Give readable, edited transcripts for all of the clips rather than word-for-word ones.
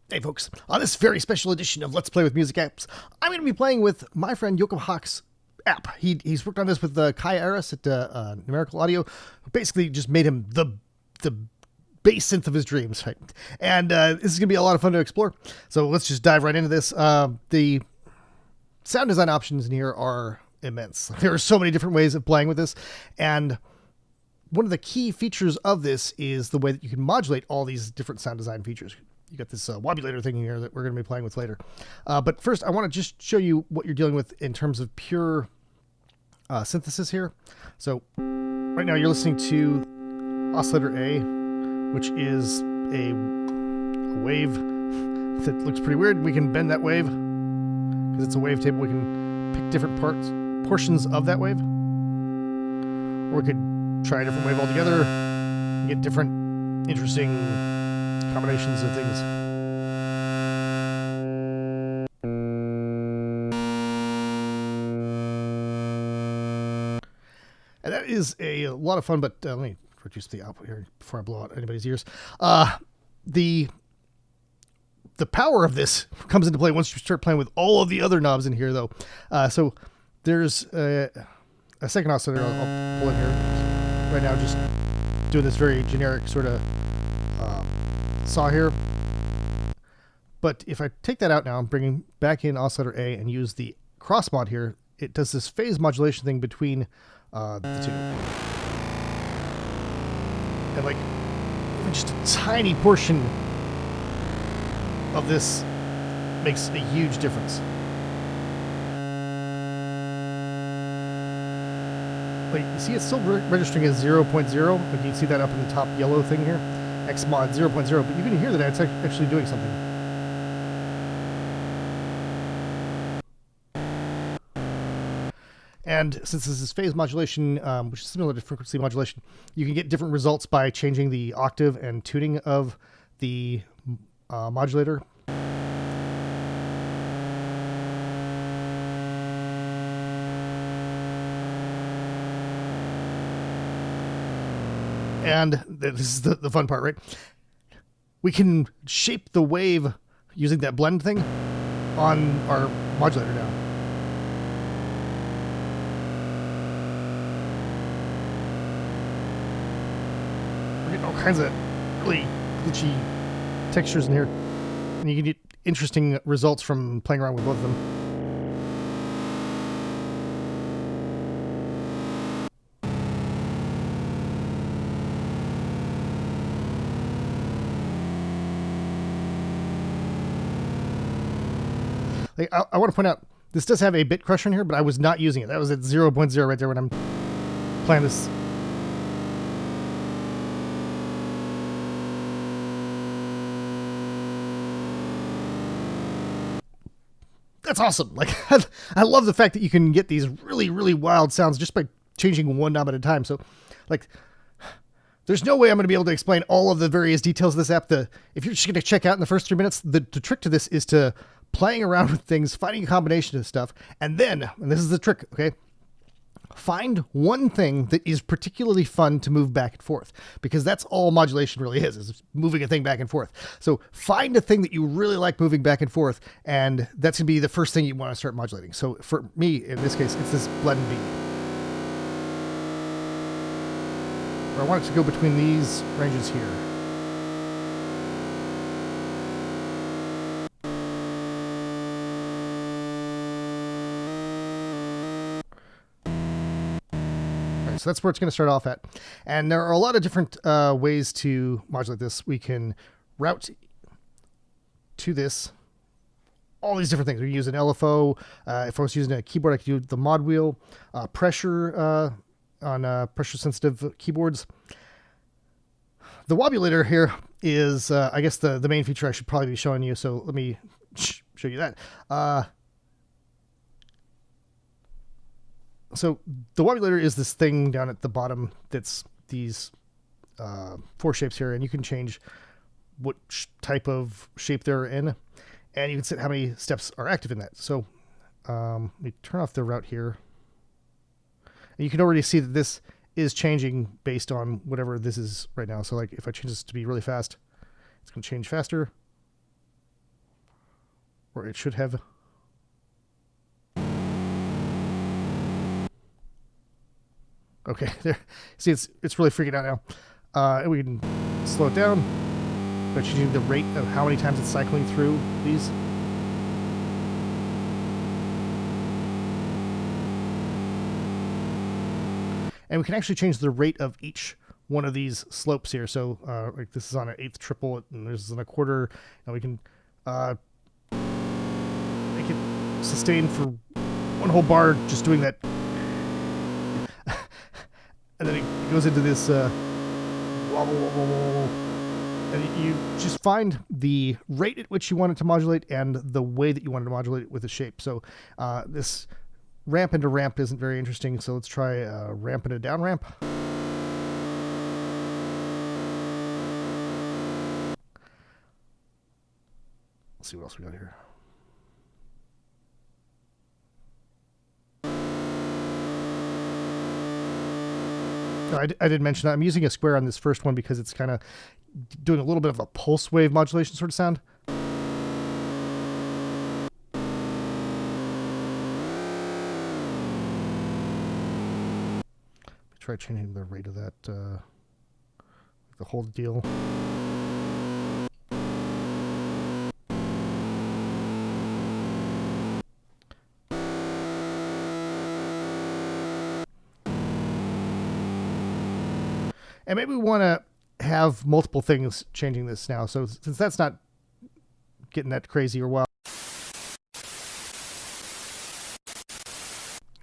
Hey folks, on this very special edition of Let's Play with Music Apps, I'm going to be playing with my friend Jakob Hawk's app. He's worked on this with Kai Aras at Numerical Audio, who basically just made him the bass synth of his dreams. Right? And this is going to be a lot of fun to explore. So let's just dive right into this. The sound design options in here are immense. There are so many different ways of playing with this, and one of the key features of this is the way that you can modulate all these different sound design features. You got this wobulator thing here that we're going to be playing with later. But first, I want to just show you what you're dealing with in terms of pure synthesis here. So right now you're listening to oscillator A, which is a wave that looks pretty weird. We can bend that wave because it's a wavetable. We can pick different portions of that wave. Or we could try a different wave altogether and get different interesting combinations of things. And that is a lot of fun, but let me reduce the output here before I blow out anybody's ears. The power of this comes into play once you start playing with all of the other knobs in here, though. So there's a second oscillator I'll pull in here right now, just doing this very generic sort of saw here. But if I take that out now, I'm bringing back in oscillator A and use the cross mod here, it does this phase modulation thing between the two. And like even just a tiny portion of this makes a huge difference. Like you see, it's still registering as 0.0. Like you can see that up in the top yellow thing here. X mod 0.0, but you can hear that it's actually doing something. And since this is phase modulation, which is similar to frequency modulation, you can get different results by changing the octave and tuning of the modulator. And this is the fun part, right? We can shape the wave using that blend thing on our modulator now. We're getting all kinds of really glitchy textures in here. And you can get interesting results from playing around with both of them. Like, I want to point out, this does have a bit crusher in here, but I was not using it. That was at 0.0 right there when I'm playing this. That's awesome. Like, I love the fact that you can get these really, really wild sounds just by changing one knob at a time. So, like, there's no way I'm going to be able to explain all of the various details of this app. If you're just going to check out in the first 3 minutes, the trick to this is to playing around with things, finding a combination of stuff, and then, and this is the trick, okay? Find one thing that is particularly fun to move back and forth, because that's all modulation really is moving a thing back and forth. So find a thing that you really like moving back and forth, and that's going to be the first thing you want to start modulating. So for me, in this case, it's this blend B. Where I want it to go between these ranges here. So that's where it's going to start off at. And there are a lot of different ways to modulate this. We can route to this all these different things. We use an LFO. If I was using a keyboard, I could do the mod wheel, pressure on pressure sensitive keyboards. The wobulator here is, I guess, the main feature I should probably be showing you. So let me show you that. So the wobulator is this thing down at the bottom that's these 4 shapes here, and you can change what type of shape they're in, and you can set how many steps are active in that. So let me turn off the route here. And you can already see that this is changing based on whatever this is right now. So like if I change this to be really fast, it's going to change faster. or it should have. Okay, there. See, it's really freaking out now. And we can slow it down by changing the rate of how many times it's cycling through these. And we can actually change the rate of each one of these slopes here. So like this is on an 1/8 triple, and this is on a 1/4, and we can make it sustain for one whole bar just doing that. And then it goes into this wobble, wobble, wobble. And you just find the rate at which you want it to modulate and the way that you want it to modulate it with the shape. So this ramp into ramp isn't very interesting, so let's try ramp into down ramp. Let's see what else we got here. I did mention that I'm using a square on this first one because it's kind of doing a little bit of a pulse wave modulation sort of sound. Try changing the rate of that, the whole deal. And maybe we want to have multiple things changing this now. So since that's not getting that crazy or wild,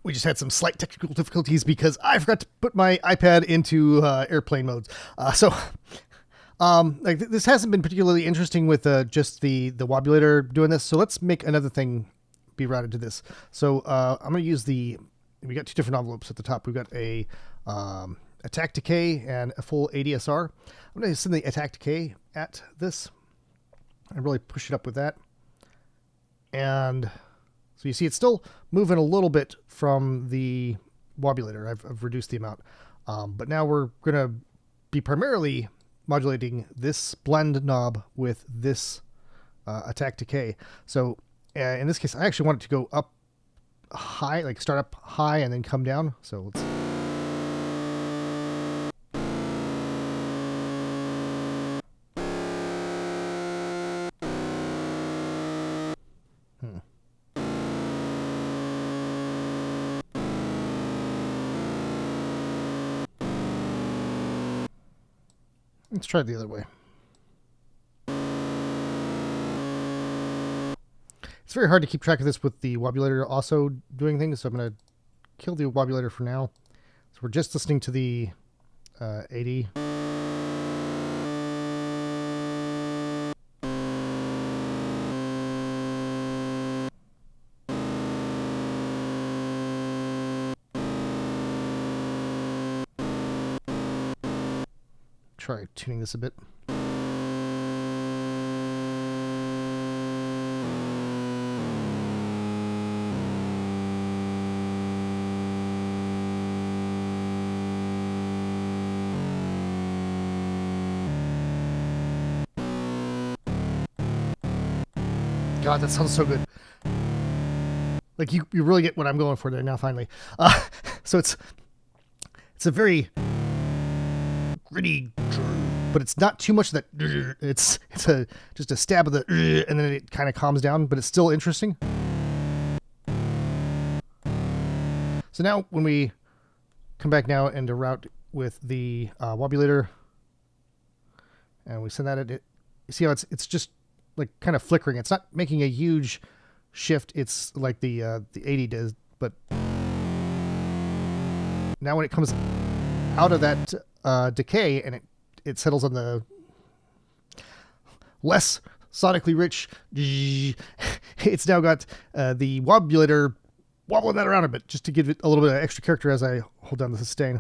we just had some slight technical difficulties because I forgot to put my iPad into airplane modes. Like this hasn't been particularly interesting with just the wobulator doing this. So let's make another thing be routed to this. So I'm going to use we got two different envelopes at the top. We've got a attack decay and a full ADSR. I'm going to send the attack decay at this and really push it up with that. And so you see it's still moving a little bit from the wobulator. I've reduced the amount. But now we're going to be primarily modulating this blend knob with this attack decay. So in this case, I actually want it to go up high, like start up high and then come down. So let's... Let's try it the other way. It's very hard to keep track of this with the wobulator also doing things, so I'm going to kill the wobulator for now. So we're just listening to the 80. Try tuning this a bit. God, that sounds so good. Like you really get what I'm going for there now. Finally, so it's a very gritty, but it's not too much of that. It's just a stab of the, and then it kind of calms down, but it's still interesting. So now when we come back now into route with the wobulator, and we send that at it, you see how it's just like kind of flickering. It's not making a huge shift. It's like the 80 does, but now when it comes out of that decay and it settles on the less sonically rich, it's now got the wobulator wobbling that around a bit just to give it a little bit of extra character as I hold down the sustain.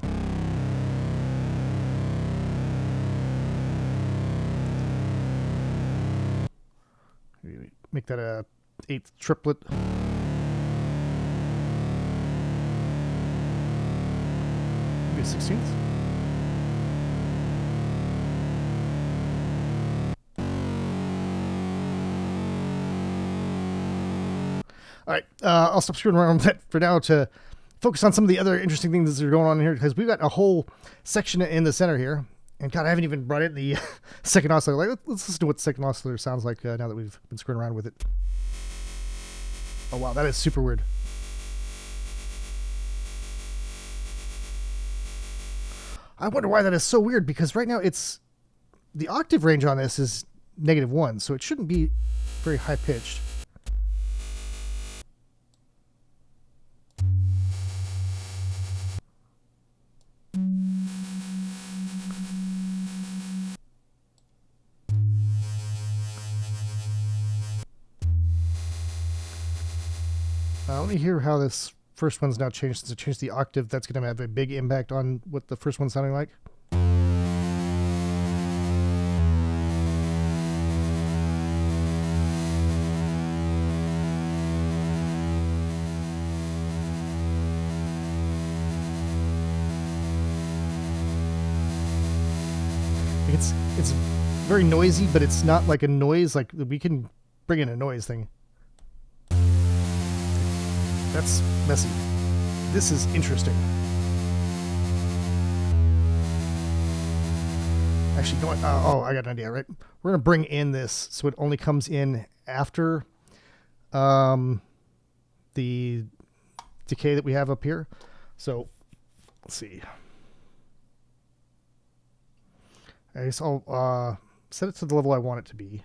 Make that a 8th triplet. Maybe a 16th. All right, I'll stop screwing around with that for now to focus on some of the other interesting things that are going on here, because we've got a whole section in the center here. And God, I haven't even brought in the second oscillator. Like, let's listen to what the second oscillator sounds like now that we've been screwing around with it. Oh wow, that is super weird. I wonder why that is so weird, because right now it's the octave range on this is -1, so it shouldn't be very high pitched. Let me hear how this first one's now changed. Since it changed the octave, that's going to have a big impact on what the first one's sounding like. It's very noisy, but it's not like a noise. Like, we can bring in a noise thing. That's messy. This is interesting. Actually, you know what? Oh, I got an idea, right? We're going to bring in this so it only comes in after the decay that we have up here. So, let's see. I guess I'll set it to the level I want it to be.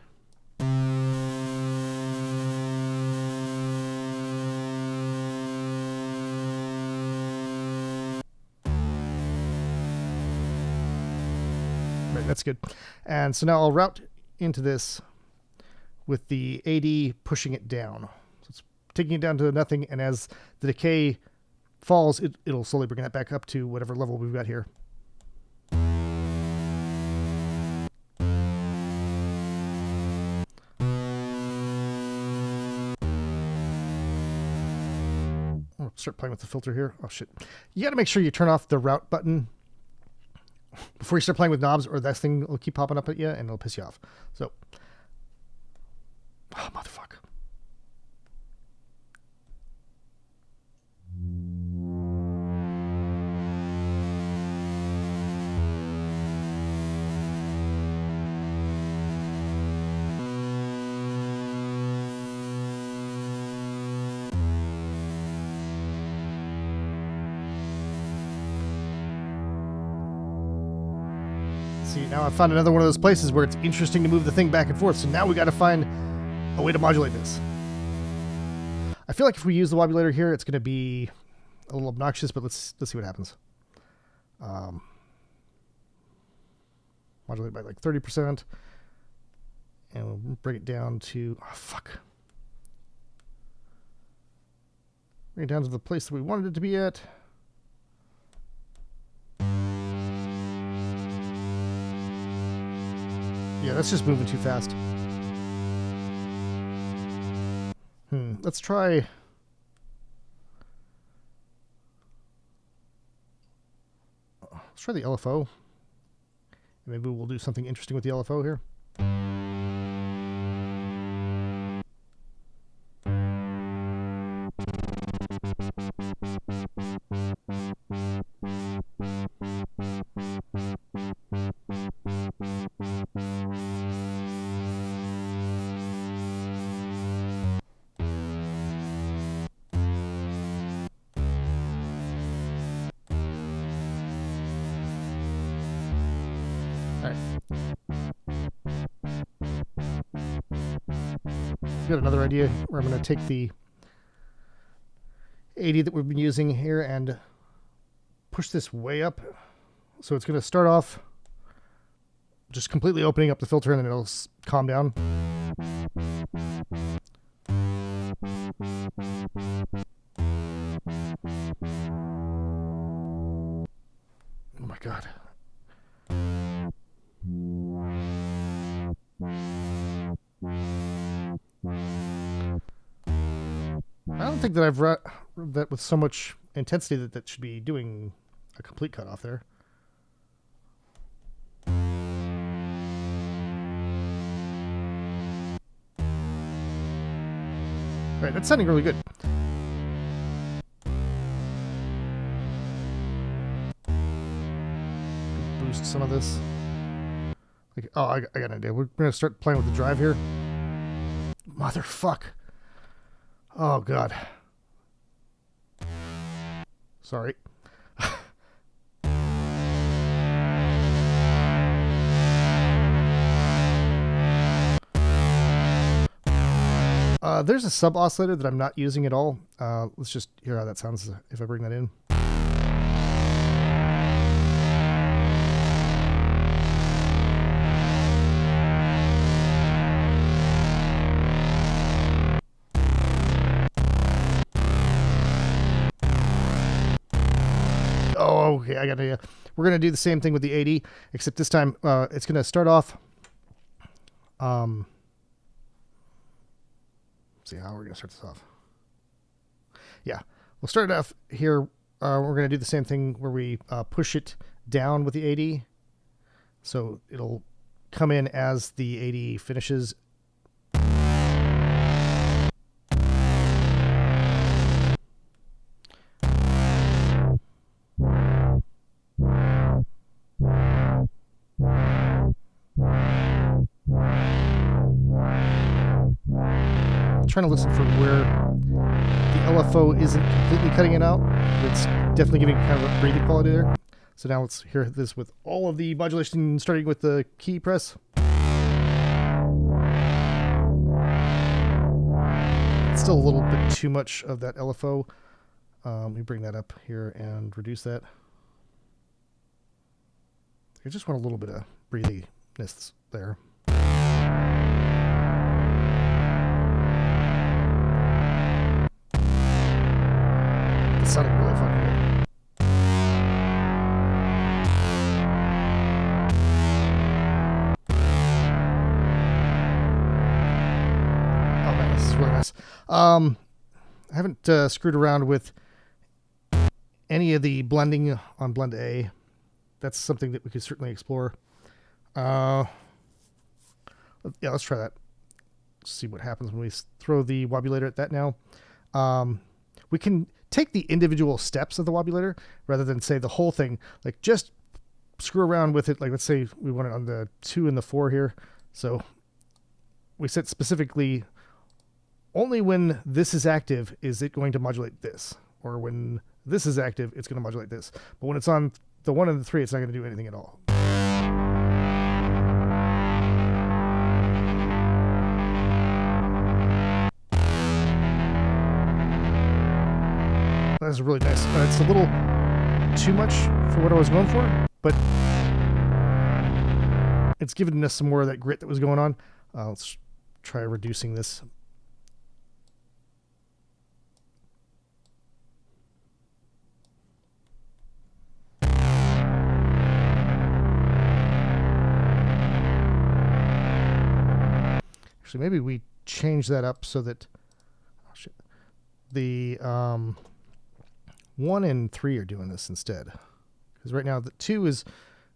Right, that's good. And so now I'll route into this with the AD pushing it down. So it's taking it down to nothing, and as the decay falls, it'll slowly bring that back up to whatever level we've got here. Start playing with the filter here. Oh shit. You got to make sure you turn off the route button before you start playing with knobs, or that thing will keep popping up at you and it'll piss you off. So, oh, motherfucker. See, now I've found another one of those places where it's interesting to move the thing back and forth. So now we got to find a way to modulate this. I feel like if we use the wobulator here, it's going to be a little obnoxious, but let's see what happens. Modulate by like 30%, and we'll bring it down to, oh fuck, bring it down to the place that we wanted it to be at. Yeah, that's just moving too fast. Let's try... Let's try the LFO. Maybe we'll do something interesting with the LFO here. Got another idea where I'm going to take the 80 that we've been using here and push this way up. So it's going to start off just completely opening up the filter, and then it'll calm down. Oh my God. I don't think that I've read that with so much intensity that should be doing a complete cutoff there. All right, that's sounding really good. Boost some of this. Like, oh, I got an idea. We're gonna start playing with the drive here. Motherfuck. Oh god. Sorry. There's a sub-oscillator that I'm not using at all. Let's just hear how that sounds if I bring that in. Oh, okay, I got an idea. We're going to do the same thing with the 80, except this time it's going to start off... see how we're going to start this off. Yeah, we'll start it off here. We're going to do the same thing where we push it down with the 80. So it'll come in as the 80 finishes. Trying to listen for where the LFO isn't completely cutting it out. It's definitely giving kind of a breathing quality there. So now let's hear this with all of the modulation, starting with the key press. It's still a little bit too much of that LFO. Let me bring that up here and reduce that. I just want a little bit of breathiness there. It sounded really fucking good. Oh man, this is really nice. I haven't screwed around with any of the blending on Blend A. That's something that we could certainly explore. Yeah, let's try that. See what happens when we throw the wobulator at that now. We can take the individual steps of the wobulator rather than say the whole thing. Like just screw around with it. Like let's say we want it on the 2 and the 4 here. So we set specifically only when this is active is it going to modulate this, or when this is active it's going to modulate this. But when it's on the 1 and the 3 it's not going to do anything at all. That's really nice. It's a little too much for what I was going for, but it's given us some more of that grit that was going on. Let's try reducing this. Actually, maybe we change that up so that the 1 and 3 are doing this instead. Because right now the 2 and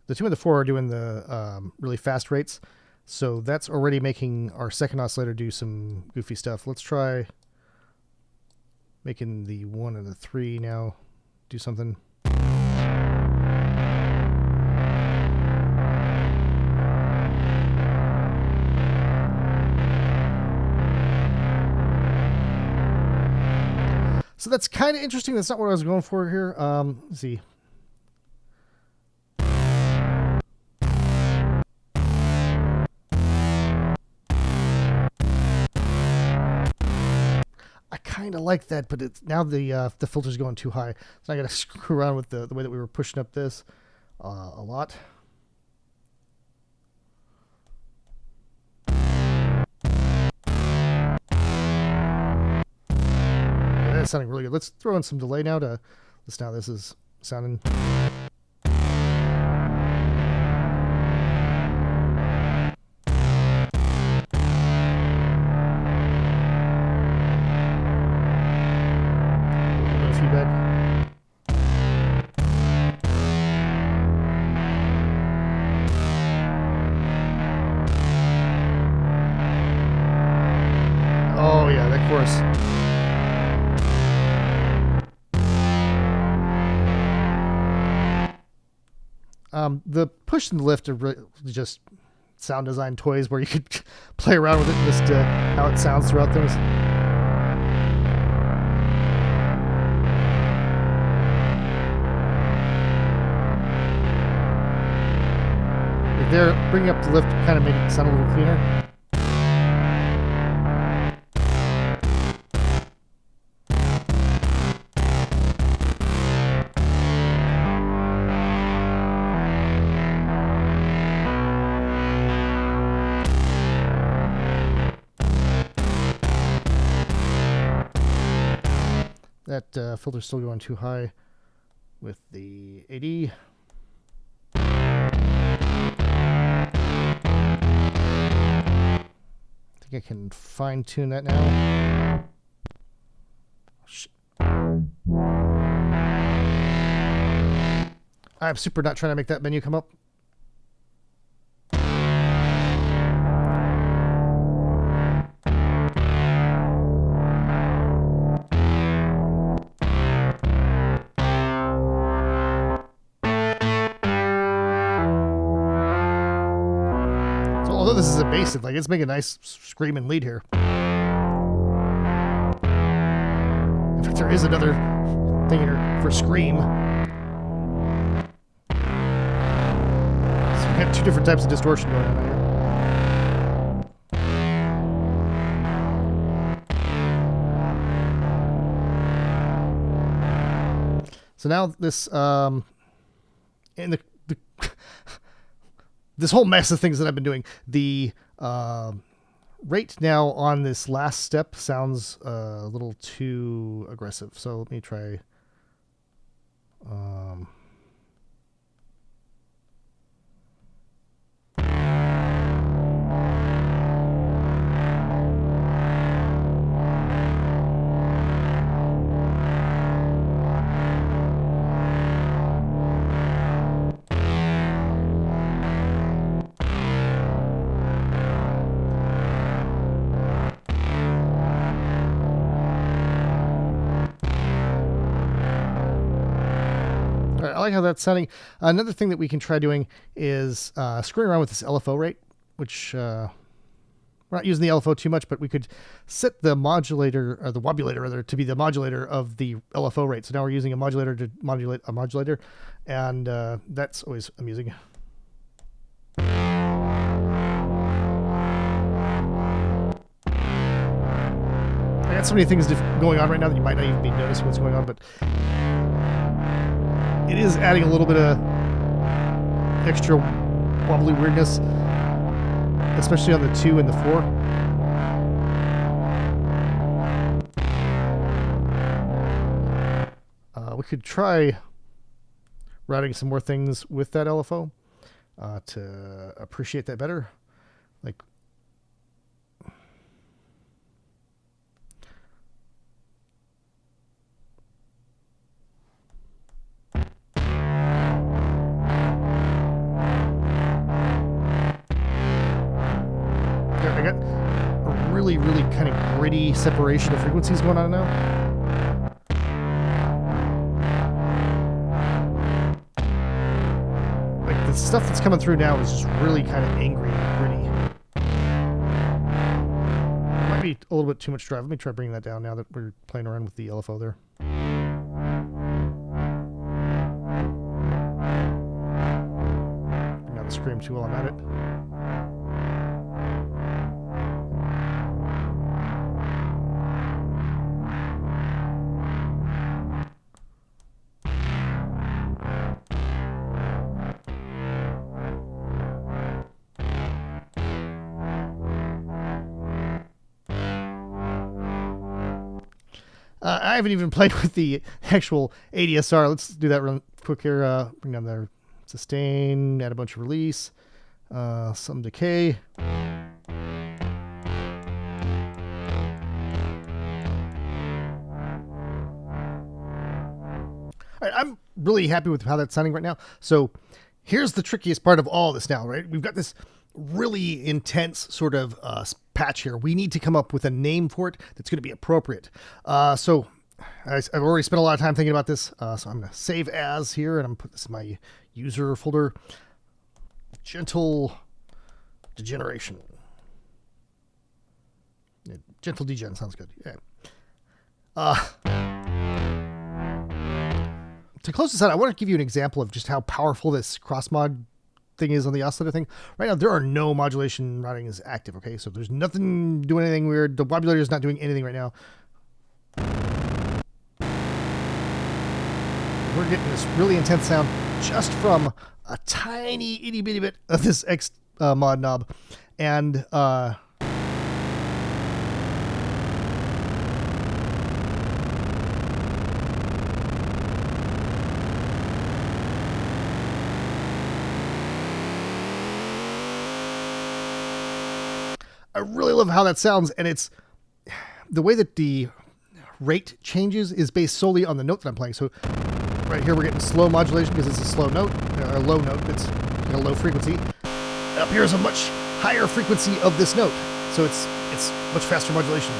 the 4 are doing the really fast rates. So that's already making our second oscillator do some goofy stuff. Let's try making the 1 and the 3 now do something. So that's kind of interesting. That's not what I was going for here. Let's see. I kind of like that, but it's now the filter's going too high. So I got to screw around with the way that we were pushing up this a lot. That's sounding really good. Let's throw in some delay now to listen how this is sounding. Feedback. Oh yeah, that chorus. The push and the lift are really just sound design toys where you could play around with it and just how it sounds throughout things. There, bringing up the lift kind of made it sound a little cleaner. That filter's still going too high with the AD. I think I can fine tune that now. Shit. I'm super not trying to make that menu come up. Although this is a bass synth, like it's making a nice screaming lead here. In fact, there is another thing here for scream. So we got two different types of distortion going on here. So now this in the this whole mess of things that I've been doing, the rate now on this last step sounds a little too aggressive. So let me try. I like how that's sounding. Another thing that we can try doing is screwing around with this LFO rate, which we're not using the LFO too much, but we could set the modulator, or the wobulator rather, to be the modulator of the LFO rate. So now we're using a modulator to modulate a modulator, and that's always amusing. I got so many things going on right now that you might not even be noticing what's going on, but it is adding a little bit of extra wobbly weirdness, especially on the 2 and the 4. We could try routing some more things with that LFO to appreciate that better. Like, I got a really kind of gritty separation of frequencies going on now. Like the stuff that's coming through now is just really kind of angry and gritty. It might be a little bit too much drive. Let me try bringing that down now that we're playing around with the LFO there. Bring down the scream too while I'm at it. I haven't even played with the actual ADSR. Let's do that real quick here. Bring down the sustain, add a bunch of release, some decay. All right, I'm really happy with how that's sounding right now. So here's the trickiest part of all this now, right? We've got this really intense sort of patch here. We need to come up with a name for it that's going to be appropriate. So I've already spent a lot of time thinking about this. So I'm going to save as here, and I'm going to put this in my user folder. Gentle degeneration. Yeah, gentle degen sounds good. Yeah. To close this out, I want to give you an example of just how powerful this cross mod thing is on the oscillator thing. Right now, there are no modulation routing is active. Okay, so there's nothing doing anything weird. The wobulator is not doing anything right now. We're getting this really intense sound just from a tiny itty bitty bit of this X mod knob, and I really love how that sounds, and it's the way that the rate changes is based solely on the note that I'm playing. So right here we're getting slow modulation because it's a slow note, a low note that's a low frequency. Up here is a much higher frequency of this note, so it's much faster modulation.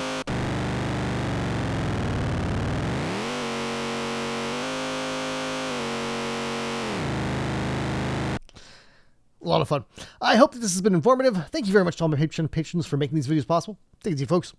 A lot of fun. I hope that this has been informative. Thank you very much to all my patrons for making these videos possible. Take it easy, folks.